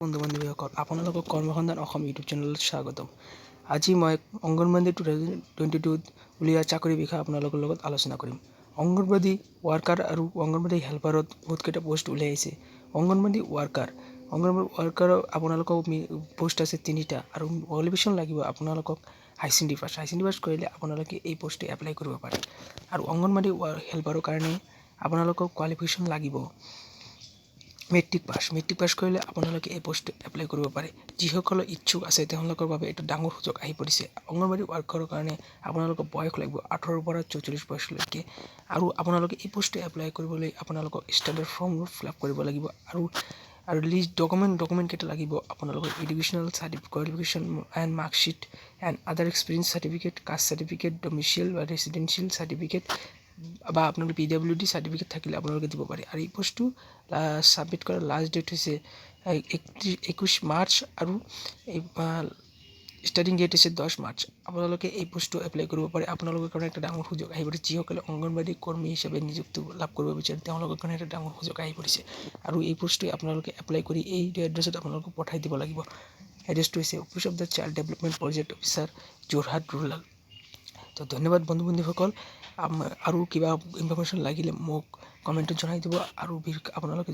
বন্ধু বান্ধৱীসকল আপোনালোকক কৰ্মসন্ধান অসম ইউটিউব চেনেলত স্বাগতম। আজি মই অংগনবাদী 2022 উলিওৱা চাকৰিৰ বিষয়ে আপোনালোকৰ লগত আলোচনা কৰিম। অংগনবাদী ৱাৰ্কাৰ আৰু অংগনবাদী হেল্পাৰত বহুতকেইটা পোষ্ট উলিয়াইছে। অংগনবাদী ৱাৰ্কাৰৰ আপোনালোকক পোষ্ট আছে 3টা আৰু কোৱালিফিকেশ্যন লাগিব আপোনালোকক হাই ছেকেণ্ডেৰী পাছ কৰিলে আপোনালোকে এই পোষ্টে এপ্লাই কৰিব পাৰে। আৰু অংগনবাদী হেল্পাৰৰ কাৰণে আপোনালোকক কোৱালিফিকেশ্যন লাগিব মেট্ৰিক পাছ কৰিলে আপোনালোকে এই পোষ্ট এপ্লাই কৰিব পাৰে। যিসকলৰ ইচ্ছুক আছে তেওঁলোকৰ বাবে এটা ডাঙৰ সুযোগ আহি পৰিছে। অংগনবাদী ৱাৰ্কাৰৰ কাৰণে আপোনালোকৰ বয়স লাগিব 18ৰ পৰা 44 বয়সলৈকে। আৰু আপোনালোকে এই পোষ্টে এপ্লাই কৰিবলৈ আপোনালোকক ষ্টেণ্ডাৰ্ড ফৰ্ম ফিল আপ কৰিব লাগিব। আৰু লিষ্ট ডকুমেণ্ট কেইটা লাগিব আপোনালোকৰ educational qualification and marksheet and other experience certificate, caste certificate, domicile বা ৰেচিডেঞ্চিয়েল চাৰ্টিফিকেট বা আপোনালোকে PWD চাৰ্টিফিকেট থাকিলে আপোনালোকে দিব পাৰে। আৰু এই পোষ্টটো ছাবমিট কৰাৰ লাষ্ট ডেট হৈছে 21 মাৰ্চ আৰু ষ্টাৰ্টিং ডেট হৈছে 10 মাৰ্চ। আপোনালোকে এই পোষ্টটো এপ্লাই কৰিব পাৰে। আপোনালোকৰ কাৰণে এটা ডাঙৰ সুযোগ আহি পৰিছে। যিসকলে অংগনবাদী কৰ্মী হিচাপে নিযুক্তি লাভ কৰিব বিচাৰে তেওঁলোকৰ কাৰণে এটা ডাঙৰ সুযোগ আহি পৰিছে। আৰু এই পোষ্টটো আপোনালোকে এপ্লাই কৰি এই এড্ৰেছত আপোনালোকক পঠাই দিব লাগিব। এড্ৰেছটো হৈছে office of the child development project officer, Jorhat rural. তো ধন্যবাদ বন্ধু বান্ধৱীসকল। আৰু কিবা ইনফৰমেশ্যন লাগিলে মোক কমেণ্টত জনাই দিব। আৰু আপোনালোকে